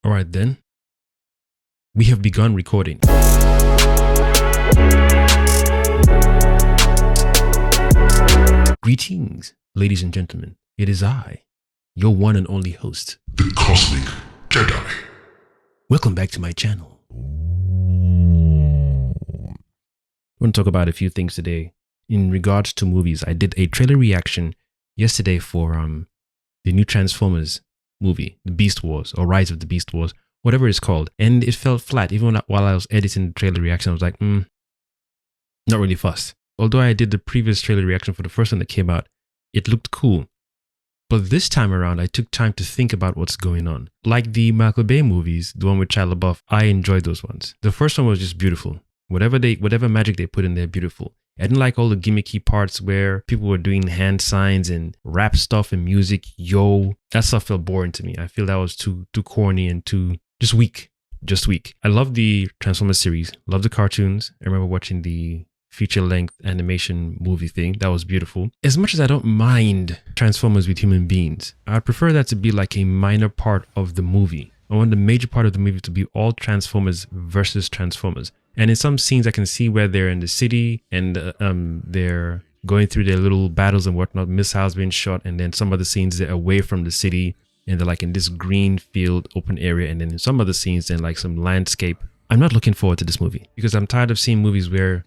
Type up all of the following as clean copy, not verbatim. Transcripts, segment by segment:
All right, then. We have begun recording. Greetings, ladies and gentlemen. It is I, your one and only host, the Cosmic Jedi. Welcome back to my channel. I want to talk about a few things today in regards to movies. I did a trailer reaction yesterday for the new Transformers movie, The Beast Wars, or Rise of the Beast Wars, whatever it's called. And it felt flat. Even while I was editing the trailer reaction, I was like, not really fussed. Although I did the previous trailer reaction for the first one that came out, it looked cool. But this time around, I took time to think about what's going on. Like the Michael Bay movies, the one with Shia LaBeouf, I enjoyed those ones. The first one was just beautiful. Whatever magic they put in there, beautiful. I didn't like all the gimmicky parts where people were doing hand signs and rap stuff and music. That stuff felt boring to me. I feel that was too corny and too just weak. I love the Transformers series. Love the cartoons. I remember watching the feature-length animation movie thing. That was beautiful. As much as I don't mind Transformers with human beings, I'd prefer that to be like a minor part of the movie. I want the major part of the movie to be all Transformers versus Transformers. And in some scenes, I can see where they're in the city and they're going through their little battles and whatnot, missiles being shot. And then some other scenes, they're away from the city and they're like in this green field, open area. And then in some other scenes, they're like some landscape. I'm not looking forward to this movie because I'm tired of seeing movies where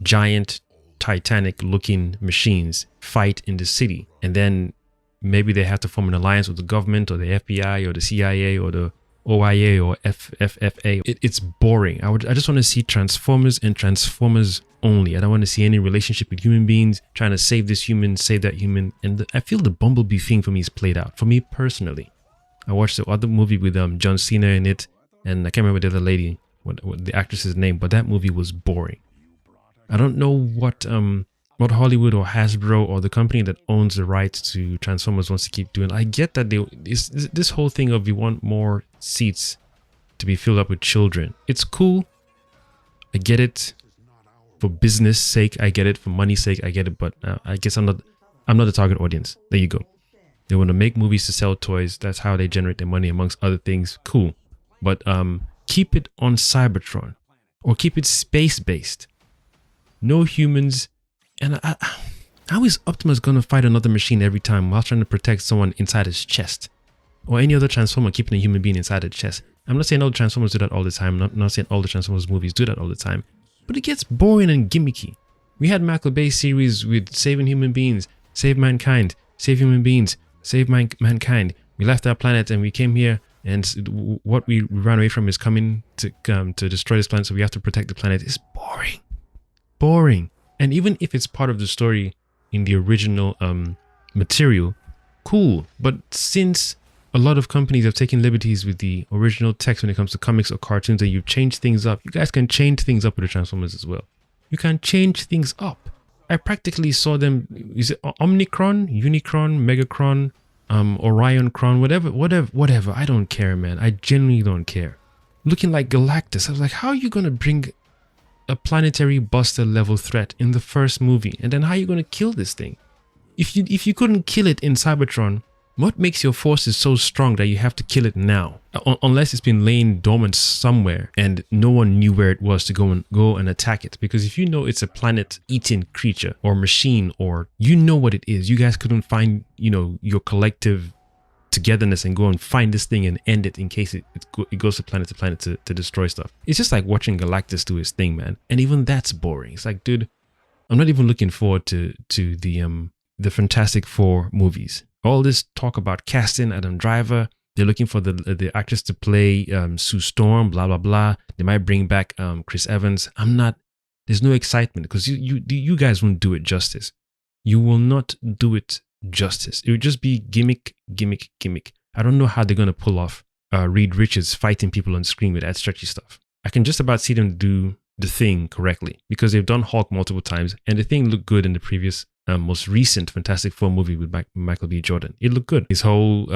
giant Titanic looking machines fight in the city. And then maybe they have to form an alliance with the government or the FBI or the CIA or the OIA or FFFA. It's boring. I just want to see Transformers and Transformers only. I don't want to see any relationship with human beings trying to save this human, save that human. And I feel the Bumblebee thing for me is played out. For me personally, I watched the other movie with John Cena in it, and I can't remember the other lady, what the actress's name, but that movie was boring. I don't know what Hollywood or Hasbro or the company that owns the rights to Transformers wants to keep doing. I get that this whole thing of you want more seats to be filled up with children. It's cool. I get it. For business sake, I get it. For money's sake, I get it. But I guess I'm not the target audience. There you go. They want to make movies to sell toys. That's how they generate their money, amongst other things. Cool. But keep it on Cybertron or keep it space-based. No humans. And how is Optimus going to fight another machine every time while trying to protect someone inside his chest? Or any other Transformer keeping a human being inside his chest? I'm not saying all the Transformers do that all the time. I'm not saying all the Transformers movies do that all the time. But it gets boring and gimmicky. We had Michael Bay series with saving human beings, save mankind, save human beings, save mankind. We left our planet and we came here, and what we ran away from is coming to destroy this planet, so we have to protect the planet. It's boring. Boring. And even if it's part of the story in the original material, cool. But since a lot of companies have taken liberties with the original text when it comes to comics or cartoons, and you've changed things up, you guys can change things up with the Transformers as well. You can change things up. I practically saw them. Is it Omnicron, Unicron, Megacron, Orioncron, whatever. I don't care, man. I genuinely don't care. Looking like Galactus. I was like, how are you going to bring a planetary buster level threat in the first movie, and then how are you going to kill this thing? If you couldn't kill it in Cybertron, what makes your forces so strong that you have to kill it now? Unless it's been laying dormant somewhere and no one knew where it was to go and attack it. Because if you know it's a planet-eating creature or machine, or you know what it is, you guys couldn't find your collective togetherness and go and find this thing and end it in case it goes to planet to destroy stuff. It's just like watching Galactus do his thing, man. And even that's boring. It's like, dude, I'm not even looking forward to the Fantastic Four movies. All this talk about casting Adam Driver, they're looking for the actress to play Sue Storm, blah blah blah. They might bring back Chris Evans. There's no excitement because you guys won't do it justice. You will not do it justice. It would just be gimmick. I don't know how they're going to pull off Reed Richards fighting people on screen with that stretchy stuff. I can just about see them do the Thing correctly because they've done Hulk multiple times, and the Thing looked good in the previous most recent Fantastic Four movie with Michael B. Jordan. It looked good. His whole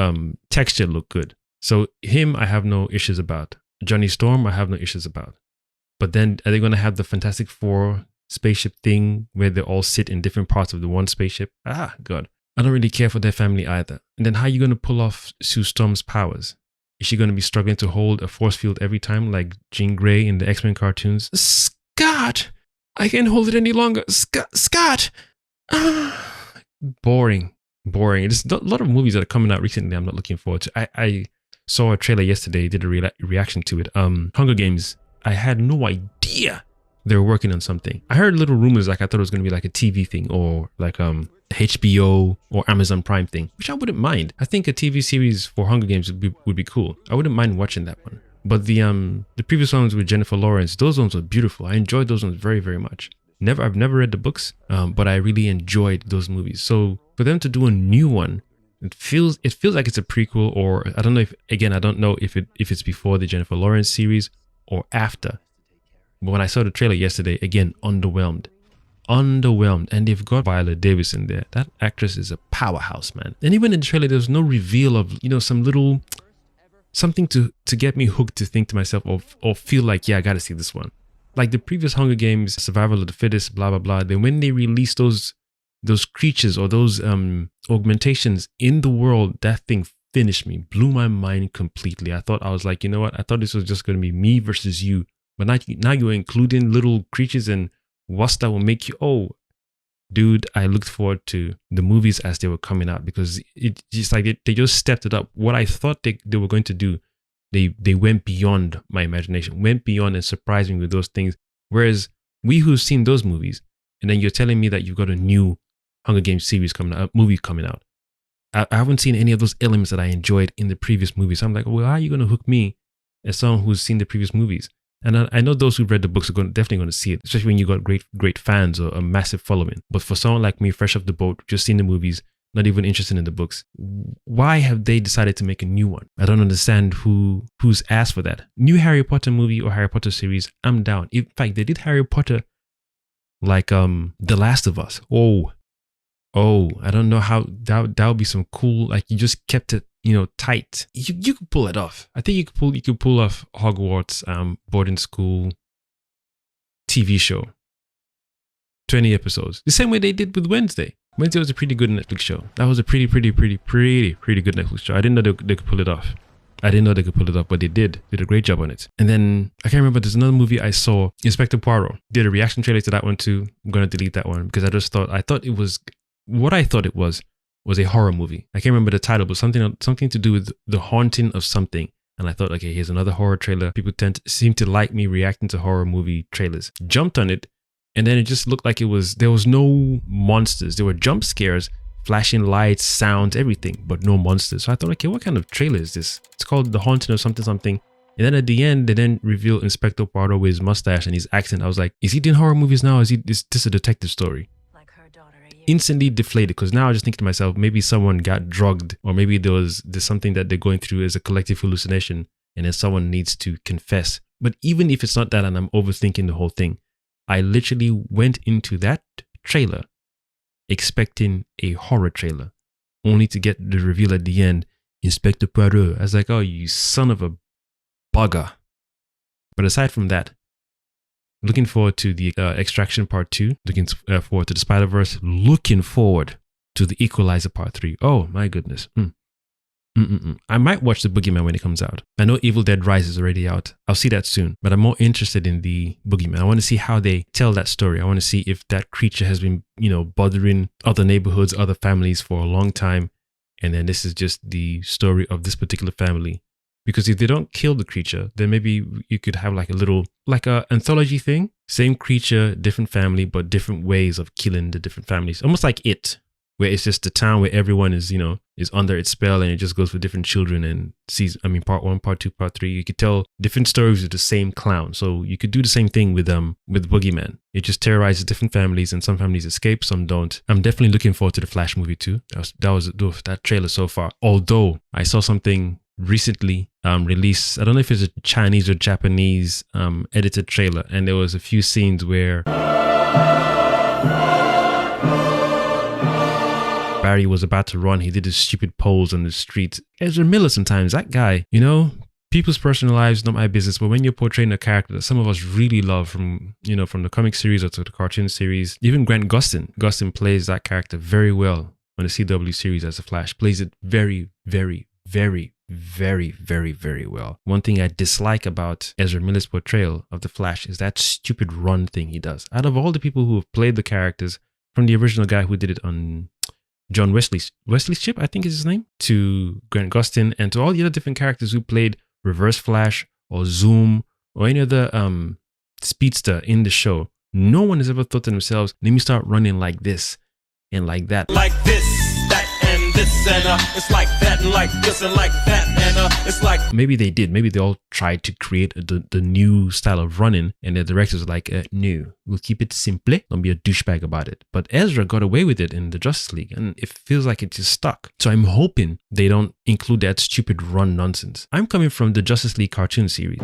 texture looked good. So him, I have no issues about. Johnny Storm, I have no issues about. But then are they going to have the Fantastic Four spaceship thing where they all sit in different parts of the one spaceship? God. I don't really care for their family either. And then how are you going to pull off Sue Storm's powers? Is she going to be struggling to hold a force field every time like Jean Grey in the X-Men cartoons? Scott! I can't hold it any longer. Scott! Boring. There's a lot of movies that are coming out recently I'm not looking forward to. I saw a trailer yesterday, did a reaction to it. Hunger Games. I had no idea they were working on something. I heard little rumors, like I thought it was going to be like a TV thing or like HBO or Amazon Prime thing, which I wouldn't mind. I think a TV series for Hunger Games would be cool. I wouldn't mind watching that one. But the previous ones with Jennifer Lawrence, those ones were beautiful. I enjoyed those ones very, very much. I've never read the books, but I really enjoyed those movies. So for them to do a new one, it feels like it's a prequel, or I don't know if it's before the Jennifer Lawrence series or after. But when I saw the trailer yesterday, again, underwhelmed. And they've got Viola Davis in there. That actress is a powerhouse, man. And even in the trailer, there's no reveal of, some little something to get me hooked to think to myself or feel like, yeah, I gotta see this one. Like the previous Hunger Games, Survival of the Fittest, blah, blah, blah. Then when they released those creatures or those augmentations in the world, that thing finished me, blew my mind completely. I was like, you know what? I thought this was just going to be me versus you. But now you're including little creatures and what's that will make you, oh, dude, I looked forward to the movies as they were coming out because it just like they just stepped it up. What I thought they were going to do, they went beyond my imagination, went beyond and surprised me with those things. Whereas we who've seen those movies, and then you're telling me that you've got a new Hunger Games series coming out, movie coming out. I haven't seen any of those elements that I enjoyed in the previous movies. So I'm like, well, how are you going to hook me as someone who's seen the previous movies? And I know those who've read the books are definitely going to see it, especially when you got great fans or a massive following. But for someone like me, fresh off the boat, just seen the movies, not even interested in the books, why have they decided to make a new one? I don't understand who's asked for that. New Harry Potter movie or Harry Potter series, I'm down. In fact, they did Harry Potter like The Last of Us. Oh, I don't know how that would be some cool, like you just kept it, tight. You could pull it off. I think you could pull off Hogwarts boarding school TV show. 20 episodes. The same way they did with Wednesday. Wednesday was a pretty good Netflix show. That was a pretty good Netflix show. I didn't know they could pull it off. But they did a great job on it. And then I can't remember, there's another movie I saw, Inspector Poirot. Did a reaction trailer to that one too. I'm going to delete that one because I thought it was a horror movie. I can't remember the title, but something to do with the haunting of something. And I thought, okay, here's another horror trailer. People seem to like me reacting to horror movie trailers. Jumped on it, and then it just looked like there was no monsters. There were jump scares, flashing lights, sounds, everything, but no monsters. So I thought, okay, what kind of trailer is this? It's called The Haunting of something. And then at the end, they then reveal Inspector Poirot with his mustache and his accent. I was like, is he doing horror movies now? Is this a detective story? Instantly deflated, because now I just think to myself, maybe someone got drugged, or maybe there's something that they're going through as a collective hallucination, and then someone needs to confess. But even if it's not that and I'm overthinking the whole thing, I literally went into that trailer expecting a horror trailer, only to get the reveal at the end, Inspector Poirot. I was like, oh, you son of a bugger. But aside from that, looking forward to the Extraction Part 2. Looking forward to the Spider-Verse. Looking forward to the Equalizer Part 3. Oh, my goodness. I might watch The Boogeyman when it comes out. I know Evil Dead Rise is already out. I'll see that soon. But I'm more interested in the Boogeyman. I want to see how they tell that story. I want to see if that creature has been, bothering other neighborhoods, other families for a long time. And then this is just the story of this particular family. Because if they don't kill the creature, then maybe you could have like a anthology thing. Same creature, different family, but different ways of killing the different families. Almost like It, where it's just the town where everyone is, is under its spell, and it just goes for different children and sees, part 1, part 2, part 3. You could tell different stories with the same clown. So you could do the same thing with Boogeyman. It just terrorizes different families, and some families escape, some don't. I'm definitely looking forward to the Flash movie too. That trailer so far. Although I saw something recently released, I don't know if it's a Chinese or Japanese edited trailer, and there was a few scenes where Barry was about to run. He did his stupid pose on the street. Ezra Miller sometimes, that guy, people's personal lives, not my business, but when you're portraying a character that some of us really love from the comic series or to the cartoon series, even Grant Gustin plays that character very well on the CW series as a Flash, plays it very, very, very, very, very, very well. One thing I dislike about Ezra Miller's portrayal of the Flash is that stupid run thing he does. Out of all the people who have played the characters, from the original guy who did it on John Wesley's Ship, I think is his name, to Grant Gustin, and to all the other different characters who played Reverse Flash or Zoom or any other speedster in the show, no one has ever thought to themselves, let me start running like this and like that. Like this, that, and this, and it's like that, and like this, and like that, and it's like... Maybe they did. Maybe they all tried to create the new style of running, and the directors were like, no, we'll keep it simple. Don't be a douchebag about it. But Ezra got away with it in the Justice League, and it feels like it just stuck. So I'm hoping they don't include that stupid run nonsense. I'm coming from the Justice League cartoon series.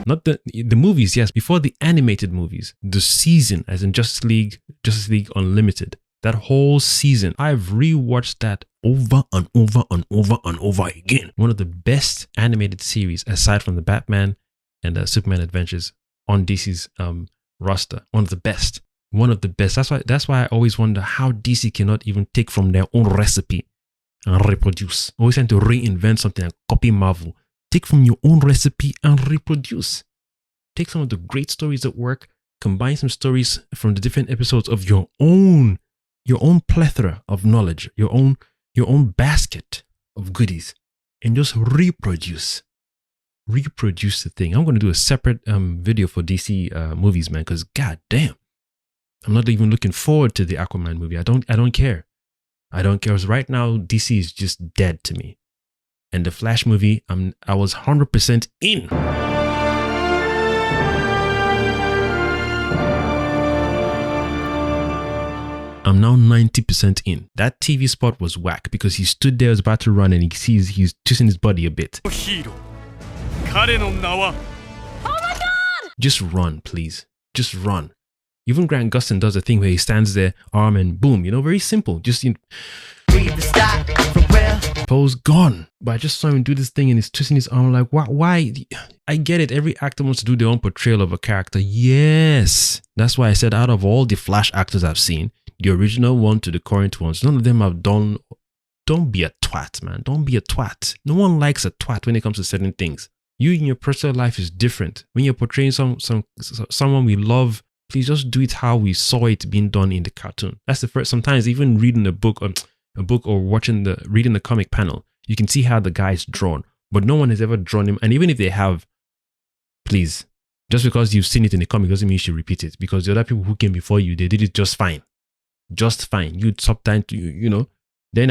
Not the movies, yes, before the animated movies. The season, as in Justice League Unlimited. That whole season, I've rewatched that over and over and over and over again. One of the best animated series, aside from the Batman and the Superman adventures on DC's roster. One of the best. One of the best. That's why I always wonder how DC cannot even take from their own recipe and reproduce. Always trying to reinvent something and copy Marvel. Take from your own recipe and reproduce. Take some of the great stories that work, combine some stories from the different episodes of your own plethora of knowledge, your own basket of goodies, and just reproduce the thing. I'm going to do a separate video for DC movies, man, because god damn, I'm not even looking forward to the Aquaman movie. I don't care. I don't care. Because right now DC is just dead to me. And the Flash movie, I was 100% in. I'm now 90% in. That TV spot was whack because he stood there, was about to run, and he's twisting his body a bit. Oh my god! Just run, please. Just run. Even Grant Gustin does a thing where he stands there, arm and boom, very simple. Just pose gone. But I just saw him do this thing and he's twisting his arm like, why? I get it. Every actor wants to do their own portrayal of a character. Yes. That's why I said out of all the Flash actors I've seen, the original one to the current ones, none of them have done. Don't be a twat, man. Don't be a twat. No one likes a twat when it comes to certain things. You in your personal life is different. When you're portraying someone we love, please just do it how we saw it being done in the cartoon. That's the first. Sometimes even reading a book or reading the comic panel, you can see how the guy's drawn, but no one has ever drawn him. And even if they have, please, just because you've seen it in the comic doesn't mean you should repeat it, because the other people who came before you, they did it just fine. Just fine. You'd sometimes, Then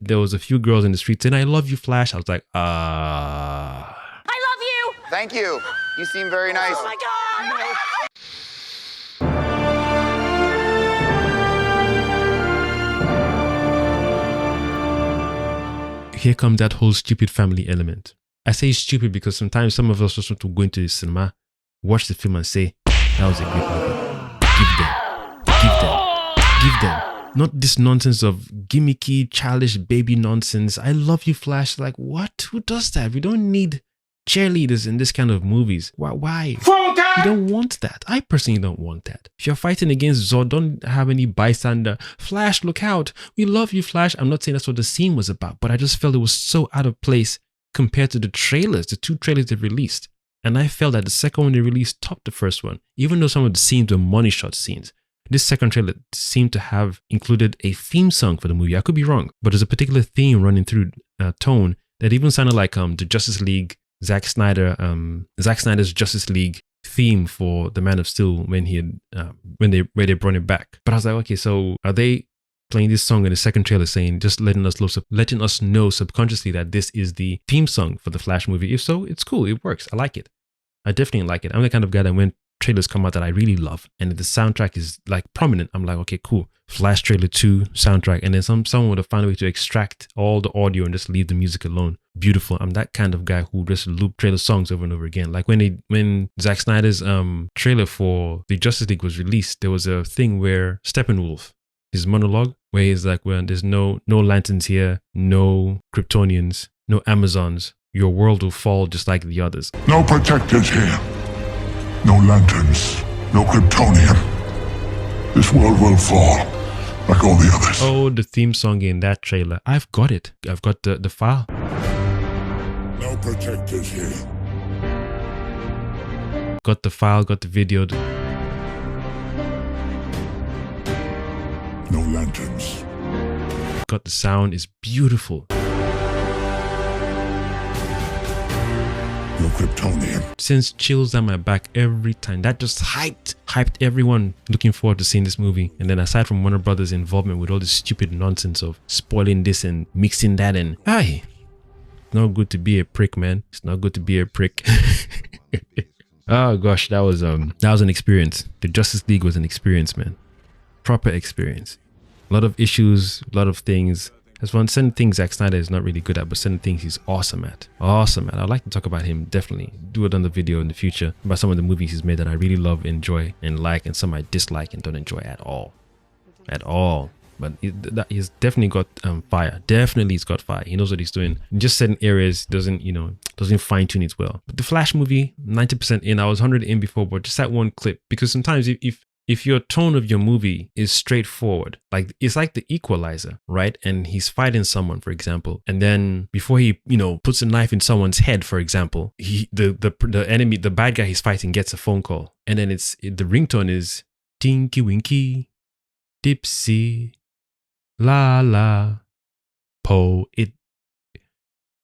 there was a few girls in the street saying, "I love you, Flash." I was like, I love you. Thank you. You seem very nice. Oh my god. Here comes that whole stupid family element. I say stupid because sometimes some of us just want to go into the cinema, watch the film and say, that was a great movie. Give them. Not this nonsense of gimmicky, childish baby nonsense. I love you, Flash. Like, what? Who does that? We don't need cheerleaders in this kind of movies. Why? You don't want that. I personally don't want that. If you're fighting against Zod, don't have any bystander. Flash, look out. We love you, Flash. I'm not saying that's what the scene was about, but I just felt it was so out of place compared to the trailers, the two trailers they released. And I felt that the second one they released topped the first one, even though some of the scenes were money shot scenes. This second trailer seemed to have included a theme song for the movie. I could be wrong, but there's a particular theme running through tone that even sounded like the Justice League, Zack Snyder's Justice League theme for the Man of Steel when they brought it back. But I was like, okay, so are they playing this song in the second trailer, saying just letting us know subconsciously that this is the theme song for the Flash movie? If so, it's cool. It works. I like it. I definitely like it. I'm the kind of guy that when trailers come out that I really love and the soundtrack is like prominent, I'm like, okay, cool. Flash trailer 2 soundtrack, and then someone would have found a way to extract all the audio and just leave the music alone. Beautiful. I'm that kind of guy who just loop trailer songs over and over again. Like when Zack Snyder's trailer for the Justice League was released, there was a thing where Steppenwolf, his monologue, where he's like, well, there's no lanterns here, no Kryptonians, no Amazons. Your world will fall just like the others. No protectors here. No lanterns. No Kryptonian. This world will fall. like all the others. Oh, the theme song in that trailer. I've got it. I've got the file. No protectors here. Got the file, got the video. No lanterns. Got the sound. It's beautiful. No Kryptonian. Sends chills down my back every time. That just hyped everyone looking forward to seeing this movie. And then aside from Warner Brothers' involvement with all this stupid nonsense of spoiling this and mixing that and it's not good to be a prick, man. It's not good to be a prick. Oh gosh, that was an experience. The Justice League was an experience, man. Proper experience. A lot of issues, a lot of things. There's one certain things Zack Snyder is not really good at, but certain things he's awesome at. Awesome at. I'd like to talk about him, definitely. Do another video in the future about some of the movies he's made that I really love, enjoy, and like, and some I dislike and don't enjoy at all. At all. But he's definitely got fire. Definitely he's got fire. He knows what he's doing. In just certain areas, doesn't fine tune it well. But the Flash movie, 90% in. I was 100 in before, but just that one clip. Because sometimes if your tone of your movie is straightforward, like it's like the Equalizer, right? And he's fighting someone, for example, and then before he, puts a knife in someone's head, for example, the enemy, the bad guy he's fighting gets a phone call, and then the ringtone is Tinky Winky, Dipsy, La La, Po.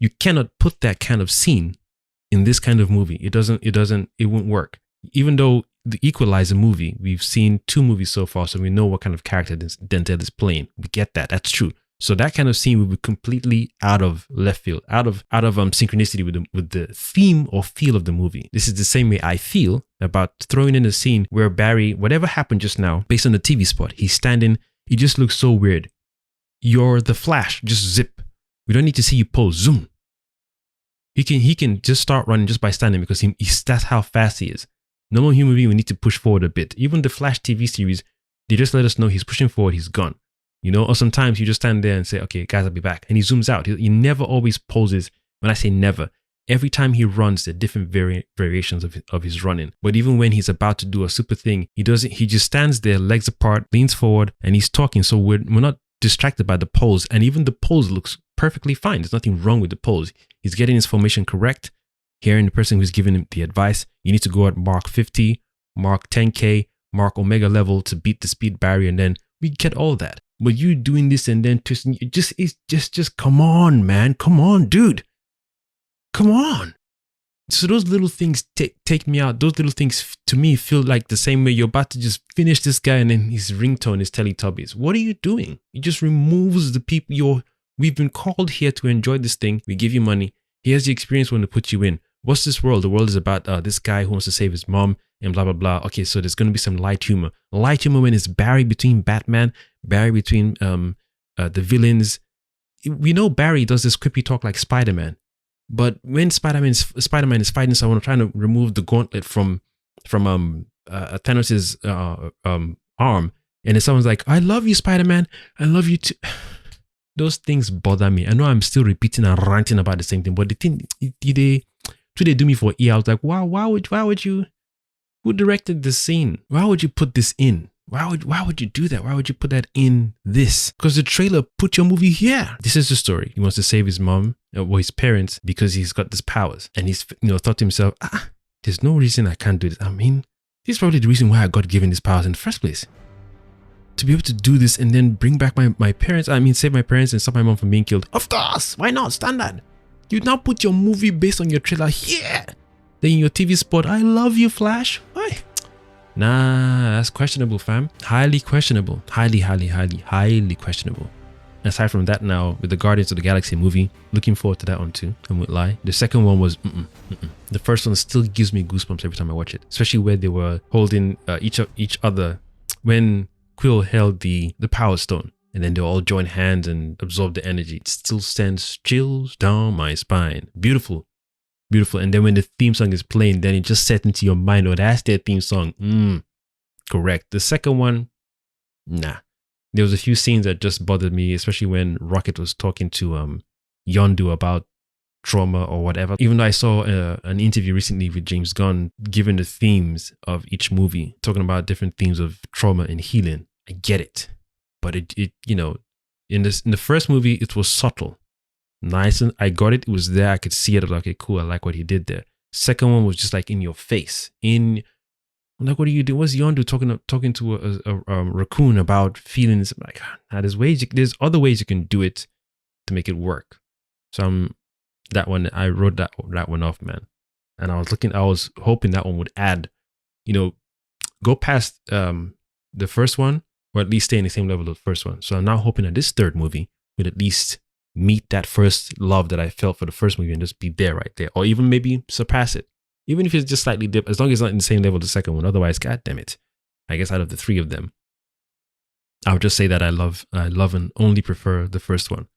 You cannot put that kind of scene in this kind of movie. It won't work. Even though the Equalizer movie, we've seen 2 movies so far, so we know what kind of character Denzel is playing. We get that. That's true. So that kind of scene would be completely out of left field, out of synchronicity with the theme or feel of the movie. This is the same way I feel about throwing in a scene where Barry, whatever happened just now, based on the TV spot, he's standing. He just looks so weird. You're the Flash. Just zip. We don't need to see you pose. Zoom. He can just start running just by standing because that's how fast he is. Normal human being, we need to push forward a bit. Even the Flash TV series, they just let us know he's pushing forward, he's gone. Or sometimes you just stand there and say, okay, guys, I'll be back. And he zooms out. He never always poses. When I say never, every time he runs, there are different variations of his running. But even when he's about to do a super thing, he just stands there, legs apart, leans forward, and he's talking. So we're not distracted by the pose. And even the pose looks perfectly fine. There's nothing wrong with the pose. He's getting his formation correct. Hearing the person who's giving him the advice, you need to go at Mark 50, Mark 10K, Mark Omega level to beat the speed barrier, and then we get all that. But you doing this and then twisting, just come on, man. Come on, dude. Come on. So those little things take me out. Those little things to me feel like the same way you're about to just finish this guy and then his ringtone is Teletubbies. What are you doing? It just removes the people we've been called here to enjoy this thing. We give you money. Here's the experience we want to put you in. What's this world? The world is about this guy who wants to save his mom and blah, blah, blah. Okay, so there's going to be some light humor. Light humor when it's Barry between Batman, Barry between the villains. We know Barry does this quippy talk like Spider-Man. But when Spider-Man is fighting someone, trying to remove the gauntlet from Thanos' arm, and then someone's like, I love you, Spider-Man. I love you too. Those things bother me. I know I'm still repeating and ranting about the same thing, but the thing, they do me for ear. I was like, wow, why would you, who directed this scene? Why would you put this in? Why would you do that? Why would you put that in this? Because the trailer put your movie here. This is the story. He wants to save his mom or his parents because he's got these powers. And he's thought to himself, there's no reason I can't do this. I mean, this is probably the reason why I got given these powers in the first place. To be able to do this and then bring back my parents, save my parents and stop my mom from being killed. Of course, why not? Standard. You now put your movie based on your trailer here. Then in your TV spot, I love you, Flash. Why? Nah, that's questionable, fam. Highly questionable. Highly questionable. Aside from that now, with the Guardians of the Galaxy movie, looking forward to that one too, I won't lie. The second one was, The first one still gives me goosebumps every time I watch it. Especially where they were holding each other. When Quill held the Power Stone. And then they all join hands and absorb the energy. It still sends chills down my spine. Beautiful. Beautiful. And then when the theme song is playing, then it just sets into your mind, oh, that's their theme song. Correct. The second one, nah. There was a few scenes that just bothered me, especially when Rocket was talking to Yondu about trauma or whatever. Even though I saw an interview recently with James Gunn, given the themes of each movie, talking about different themes of trauma and healing. I get it. but it you know, in the first movie, it was subtle, nice, and I got it. It was there. I could see it. I was like, okay, cool. I like what he did there. Second one was just like in your face. I'm like, what are you doing? What's Yondu talking to a raccoon about feelings? I'm like, there's other ways you can do it to make it work. So that one, I wrote that one off, man. And I was hoping that one would add, you know, go past the first one, or at least stay in the same level of the first one. So I'm now hoping that this third movie would at least meet that first love that I felt for the first movie and just be there right there, or even maybe surpass it. Even if it's just slightly dip, as long as it's not in the same level as the second one. Otherwise, god damn it. I guess out of the three of them, I would just say that I love and only prefer the first one.